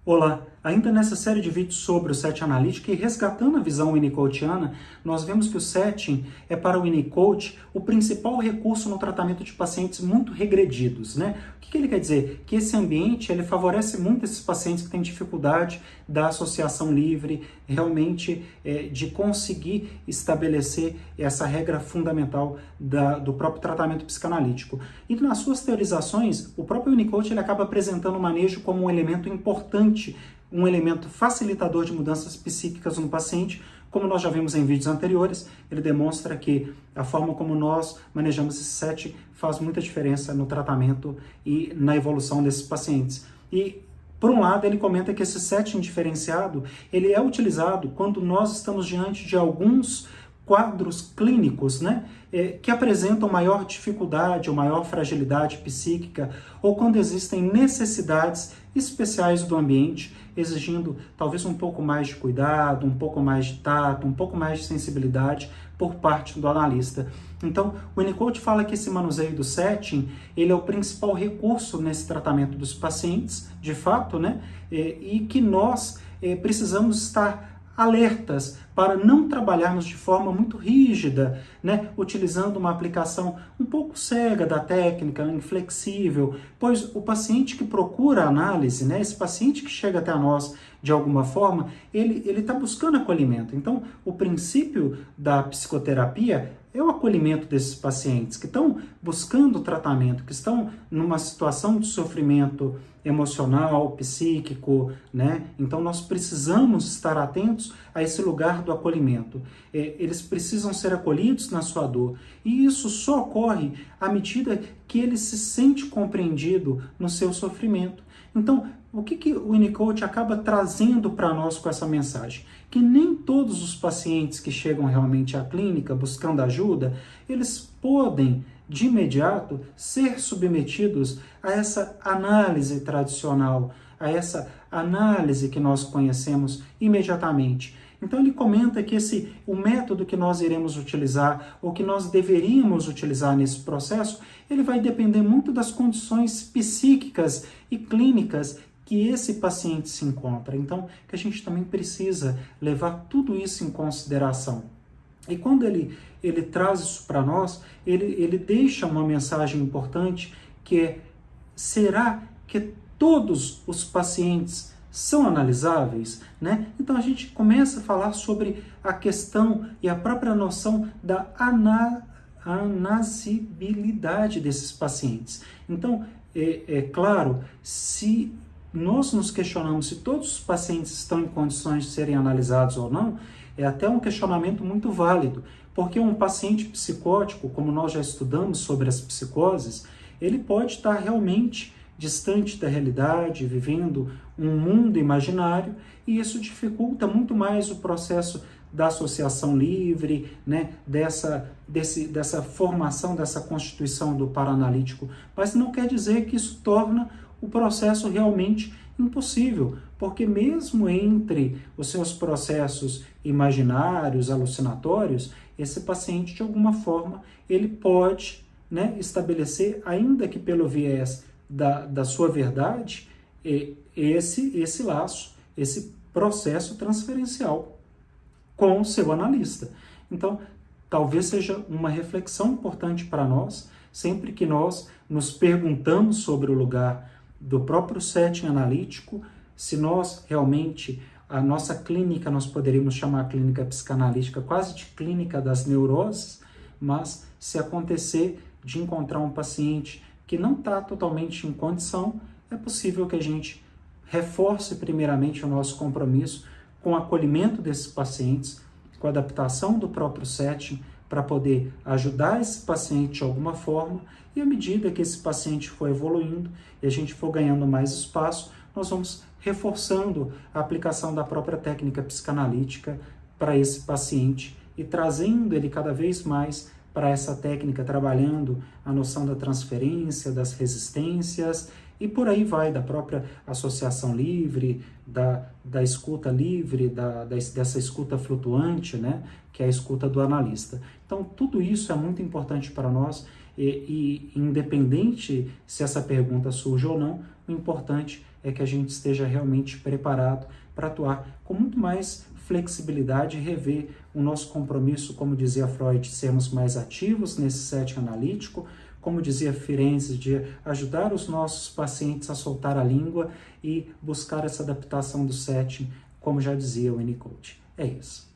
Olá! Ainda nessa série de vídeos sobre o setting analítico e resgatando a visão winnicottiana, nós vemos que o setting é para o Winnicott o principal recurso no tratamento de pacientes muito regredidos, né? O que ele quer dizer? Que esse ambiente ele favorece muito esses pacientes que têm dificuldade da associação livre, realmente de conseguir estabelecer essa regra fundamental do próprio tratamento psicanalítico. E nas suas teorizações, o próprio Winnicott ele acaba apresentando o manejo como um elemento importante, um elemento facilitador de mudanças psíquicas no paciente. Como nós já vimos em vídeos anteriores, ele demonstra que a forma como nós manejamos esse setting faz muita diferença no tratamento e na evolução desses pacientes. E, por um lado, ele comenta que esse setting diferenciado, ele é utilizado quando nós estamos diante de alguns quadros clínicos, né, que apresentam maior dificuldade ou maior fragilidade psíquica, ou quando existem necessidades especiais do ambiente, exigindo talvez um pouco mais de cuidado, um pouco mais de tato, um pouco mais de sensibilidade por parte do analista. Então, o Winnicott fala que esse manuseio do setting, ele é o principal recurso nesse tratamento dos pacientes, de fato, né, e que nós precisamos estar alertas para não trabalharmos de forma muito rígida, né, utilizando uma aplicação um pouco cega da técnica, inflexível, pois o paciente que procura análise, né, esse paciente que chega até nós de alguma forma, ele está buscando acolhimento. Então, o princípio da psicoterapia é o acolhimento desses pacientes que estão buscando tratamento, que estão numa situação de sofrimento emocional, psíquico, né? Então nós precisamos estar atentos a esse lugar do acolhimento. Eles precisam ser acolhidos na sua dor. E isso só ocorre à medida que ele se sente compreendido no seu sofrimento. Então, o que o Winnicott acaba trazendo para nós com essa mensagem? Que nem todos os pacientes que chegam realmente à clínica buscando ajuda, eles podem, de imediato, ser submetidos a essa análise tradicional, a essa análise que nós conhecemos imediatamente. Então ele comenta que o método que nós iremos utilizar, ou que nós deveríamos utilizar nesse processo, ele vai depender muito das condições psíquicas e clínicas que esse paciente se encontra. Então, que a gente também precisa levar tudo isso em consideração. E quando ele traz isso para nós, ele deixa uma mensagem importante que é: será que todos os pacientes são analisáveis? Né? Então a gente começa a falar sobre a questão e a própria noção da anasibilidade desses pacientes. Então, é claro, se nós nos questionamos se todos os pacientes estão em condições de serem analisados ou não, é até um questionamento muito válido, porque um paciente psicótico, como nós já estudamos sobre as psicoses, ele pode estar realmente distante da realidade, vivendo um mundo imaginário, e isso dificulta muito mais o processo da associação livre, né, dessa formação, dessa constituição do paraanalítico. Mas não quer dizer que isso torna o processo realmente impossível, porque mesmo entre os seus processos imaginários, alucinatórios, esse paciente, de alguma forma, ele pode, né, estabelecer, ainda que pelo viés da sua verdade, esse laço, esse processo transferencial com o seu analista. Então, talvez seja uma reflexão importante para nós, sempre que nós nos perguntamos sobre o lugar do próprio setting analítico, se nós realmente, a nossa clínica, nós poderíamos chamar a clínica psicanalítica quase de clínica das neuroses, mas se acontecer de encontrar um paciente que não está totalmente em condição, é possível que a gente reforce primeiramente o nosso compromisso com o acolhimento desses pacientes, com a adaptação do próprio setting, para poder ajudar esse paciente de alguma forma, e à medida que esse paciente for evoluindo e a gente for ganhando mais espaço, nós vamos reforçando a aplicação da própria técnica psicanalítica para esse paciente e trazendo ele cada vez mais para essa técnica, trabalhando a noção da transferência, das resistências, e por aí vai, da própria associação livre, da escuta livre, dessa escuta flutuante, né, que é a escuta do analista. Então, tudo isso é muito importante para nós, e independente se essa pergunta surge ou não, o importante é que a gente esteja realmente preparado para atuar com muito mais flexibilidade e rever o nosso compromisso, como dizia Freud, sermos mais ativos nesse setting analítico, como dizia Firenze, de ajudar os nossos pacientes a soltar a língua e buscar essa adaptação do setting, como já dizia o Winnicott. É isso.